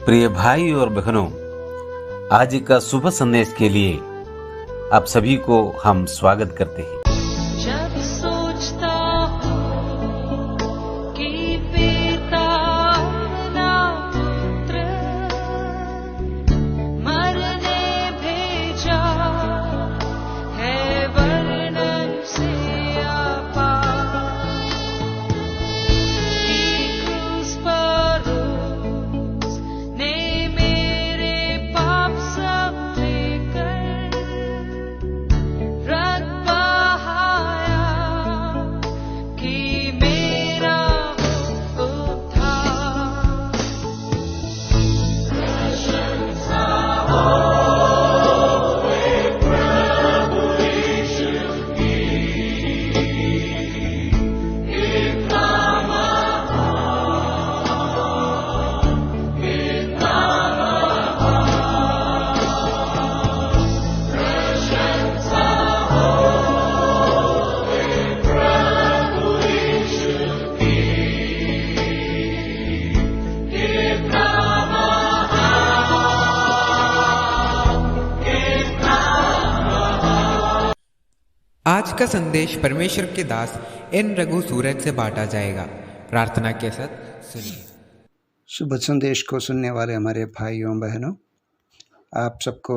प्रिय भाई और बहनों, आज का शुभ संदेश के लिए आप सभी को हम स्वागत करते हैं। जब सोचता हूँ कि पिता अपना पुत्र मरने भेजा है, वर्णन से अपार, कि क्रूस पर उसने मेरे पाप सब लेकर रक्त बहाया, कि मेरा हो उद्धार। प्रशंसा आज का संदेश परमेश्वर के दास एन रघु सूरज से बांटा जाएगा। प्रार्थना के साथ सुनिए। शुभ संदेश को सुनने वाले हमारे भाइयों बहनों, आप सबको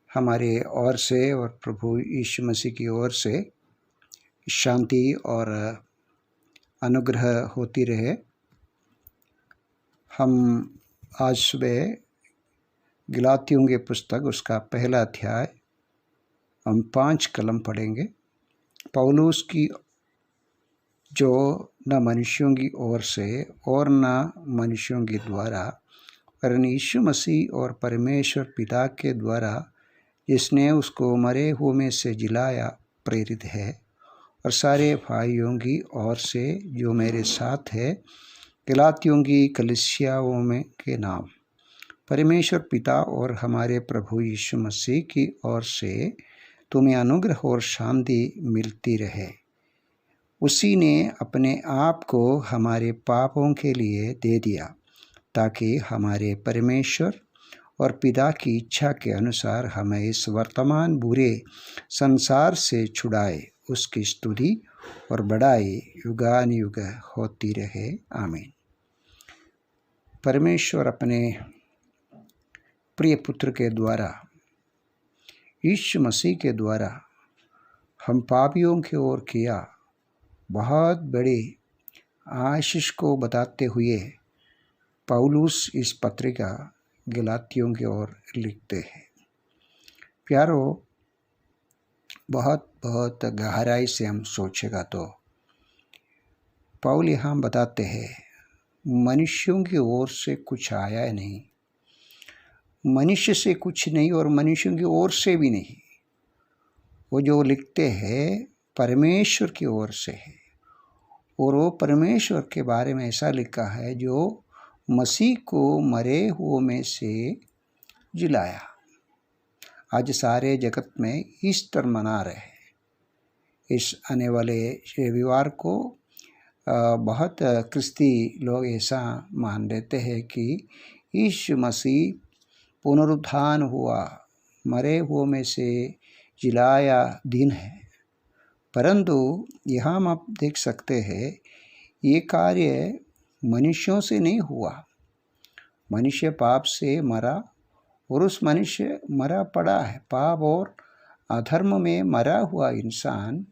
हमारे ओर से और प्रभु यीशु मसीह की ओर से शांति और अनुग्रह होती रहे। हम आज सुबह गलातियों की पुस्तक उसका पहला अध्याय हम 5 कलम पढ़ेंगे। पौलुस की जो न मनुष्यों की ओर से और न मनुष्यों के द्वारा, वरन यीशु मसीह और परमेश्वर पिता के द्वारा जिसने उसको मरे हुए में से जिलाया प्रेरित है, और सारे भाइयों की ओर से जो मेरे साथ है गलातियों की कलीसियाओं में के नाम, परमेश्वर पिता और हमारे प्रभु यीशु मसीह की ओर से तुम्हें अनुग्रह और शांति मिलती रहे। उसी ने अपने आप को हमारे पापों के लिए दे दिया, ताकि हमारे परमेश्वर और पिता की इच्छा के अनुसार हमें इस वर्तमान बुरे संसार से छुड़ाए। उसकी स्तुति और बड़ाई युगानुयुग होती रहे। आमीन। परमेश्वर अपने प्रिय पुत्र के द्वारा, यीशु मसीह के द्वारा हम पापियों की ओर किया बहुत बड़ी आशीष को बताते हुए पौलुस इस पत्रिका गलातियों की ओर लिखते हैं। प्यारो, बहुत बहुत गहराई से हम सोचेगा तो पौल यहाँ बताते हैं मनुष्यों की ओर से कुछ आया है नहीं, मनुष्य से कुछ नहीं और मनुष्यों की ओर से भी नहीं। वो जो लिखते हैं परमेश्वर की ओर से है, और वो परमेश्वर के बारे में ऐसा लिखा है जो मसीह को मरे हुए में से जिलाया। आज सारे जगत में ईस्टर मना रहे हैं। इस आने वाले रविवार को बहुत क्रिस्ती लोग ऐसा मान लेते हैं कि यीशु मसीह पुनरुत्थान हुआ, मरे हुए में से जिलाया दिन है। परंतु यहाँ हम आप देख सकते हैं ये कार्य मनुष्यों से नहीं हुआ। मनुष्य पाप से मरा और उस मनुष्य मरा पड़ा है। पाप और अधर्म में मरा हुआ इंसान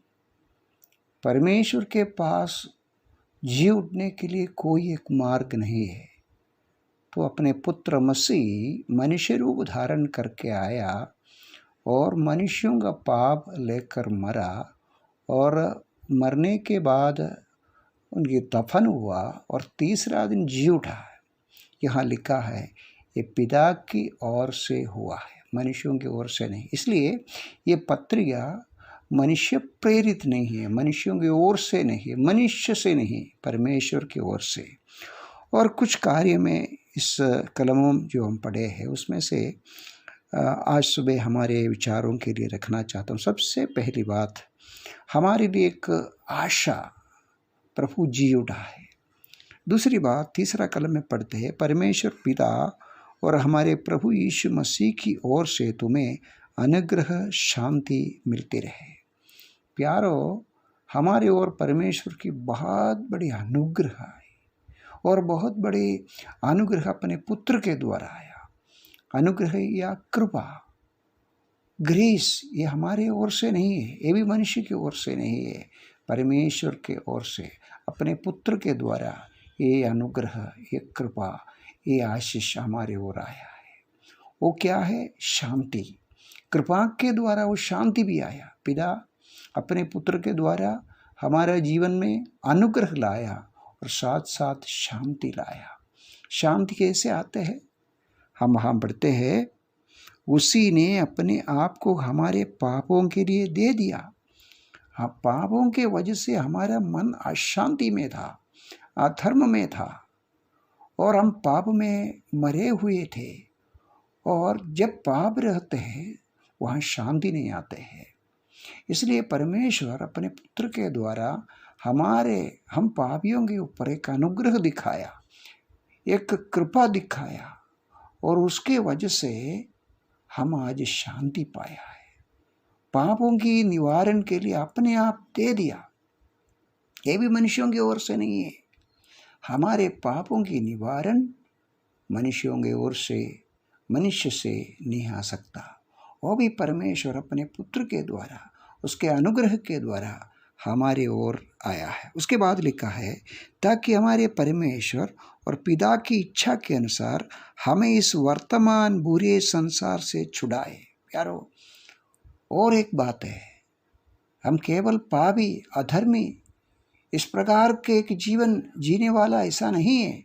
परमेश्वर के पास जी उठने के लिए कोई एक मार्ग नहीं है। तो अपने पुत्र मसीह मनुष्य रूप धारण करके आया और मनुष्यों का पाप लेकर मरा, और मरने के बाद उनकी दफन हुआ और तीसरा दिन जी उठा। यहाँ लिखा है ये पिता की ओर से हुआ है, मनुष्यों की ओर से नहीं। इसलिए ये पत्रिका मनुष्य प्रेरित नहीं है, मनुष्यों की ओर से नहीं, मनुष्य से नहीं, परमेश्वर की ओर से। और कुछ कार्य में इस कलमों जो हम पढ़े हैं उसमें से आज सुबह हमारे विचारों के लिए रखना चाहता हूँ। सबसे पहली बात, हमारे लिए एक आशा प्रभु जी उठा है। दूसरी बात, तीसरा कलम में पढ़ते हैं, परमेश्वर पिता और हमारे प्रभु यीशु मसीह की ओर से तुम्हें अनुग्रह शांति मिलती रहे। प्यारो, हमारे ओर परमेश्वर की बहुत बड़ी अनुग्रह है और बहुत बड़ी अनुग्रह अपने पुत्र के द्वारा आया। अनुग्रह या कृपा, ग्रेस, ये हमारे ओर से नहीं है, ये भी मनुष्य की ओर से नहीं है, परमेश्वर के ओर से अपने पुत्र के द्वारा ये अनुग्रह, ये कृपा, ये आशीष हमारे ओर आया है। वो क्या है? शांति। कृपा के द्वारा वो शांति भी आया। पिता अपने पुत्र के द्वारा हमारा जीवन में अनुग्रह लाया और साथ साथ शांति लाया। शांति कैसे आते हैं? हम वहाँ पढ़ते हैं, उसी ने अपने आप को हमारे पापों के लिए दे दिया। हाँ, पापों के वजह से हमारा मन अशांति में था, अधर्म में था और हम पाप में मरे हुए थे। और जब पाप रहते हैं वहाँ शांति नहीं आते हैं। इसलिए परमेश्वर अपने पुत्र के द्वारा हम पापियों के ऊपर एक अनुग्रह दिखाया, एक कृपा दिखाया और उसके वजह से हम आज शांति पाया है। पापों की निवारण के लिए अपने आप दे दिया। ये भी मनुष्यों की ओर से नहीं है। हमारे पापों की निवारण मनुष्यों की ओर से, मनुष्य से नहीं आ सकता। वो भी परमेश्वर अपने पुत्र के द्वारा, उसके अनुग्रह के द्वारा हमारे ओर आया है। उसके बाद लिखा है, ताकि हमारे परमेश्वर और पिता की इच्छा के अनुसार हमें इस वर्तमान बुरे संसार से छुड़ाए। प्यारो, और एक बात है, हम केवल पापी, अधर्मी, इस प्रकार के एक जीवन जीने वाला ऐसा नहीं है।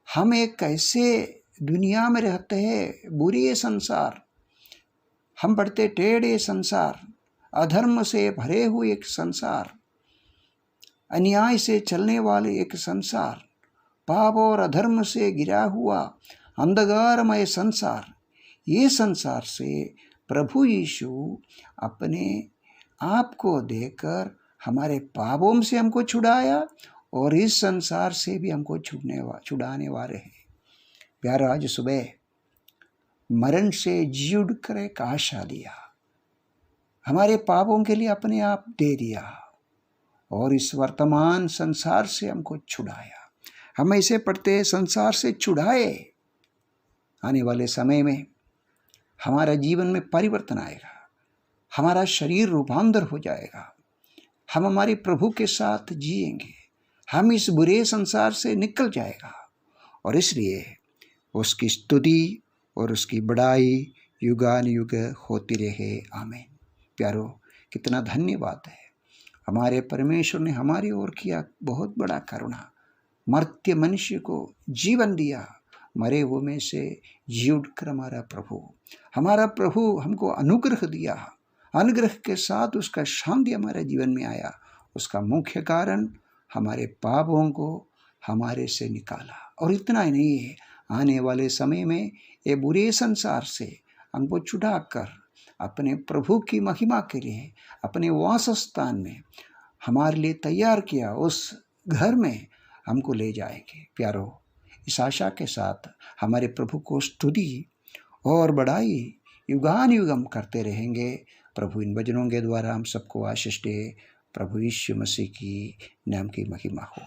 हम एक ऐसे दुनिया में रहते हैं, बुरे संसार, हम पढ़ते टेढ़े संसार, अधर्म से भरे हुए एक संसार, अन्याय से चलने वाले एक संसार, पाप और अधर्म से घिरा हुआ अंधकारमय संसार। ये संसार से प्रभु यीशु अपने आप को देकर हमारे पापों से हमको छुड़ाया और इस संसार से भी हमको छुड़ाने वाले हैं। प्यारा, आज सुबह मरण से जी उठकर एक आशा दिया, हमारे पापों के लिए अपने आप दे दिया और इस वर्तमान संसार से हमको छुड़ाया। हम ऐसे पढ़ते हैं, संसार से छुड़ाए। आने वाले समय में हमारा जीवन में परिवर्तन आएगा, हमारा शरीर रूपांतर हो जाएगा, हम हमारे प्रभु के साथ जिएंगे, हम इस बुरे संसार से निकल जाएगा और इसलिए उसकी स्तुति और उसकी बड़ाई युगान युग होती रहे। आमीन। प्यारो, कितना धन्यवाद है, हमारे परमेश्वर ने हमारी ओर किया बहुत बड़ा करुणा। मर्त्य मनुष्य को जीवन दिया, मरे हुए में से जी उठकर हमारा प्रभु हमको अनुग्रह दिया। अनुग्रह के साथ उसका शांति हमारे जीवन में आया। उसका मुख्य कारण हमारे पापों को हमारे से निकाला। और इतना ही नहीं है, आने वाले समय में ये बुरे संसार से हमको छुड़ाकर अपने प्रभु की महिमा के लिए अपने वासस्थान में हमारे लिए तैयार किया उस घर में हमको ले जाएंगे। प्यारो, इस आशा के साथ हमारे प्रभु को स्तुति और बड़ाई युगान युग हम करते रहेंगे। प्रभु इन वचनों के द्वारा हम सबको आशीष दे। प्रभु यीशु मसीह की नाम की महिमा हो।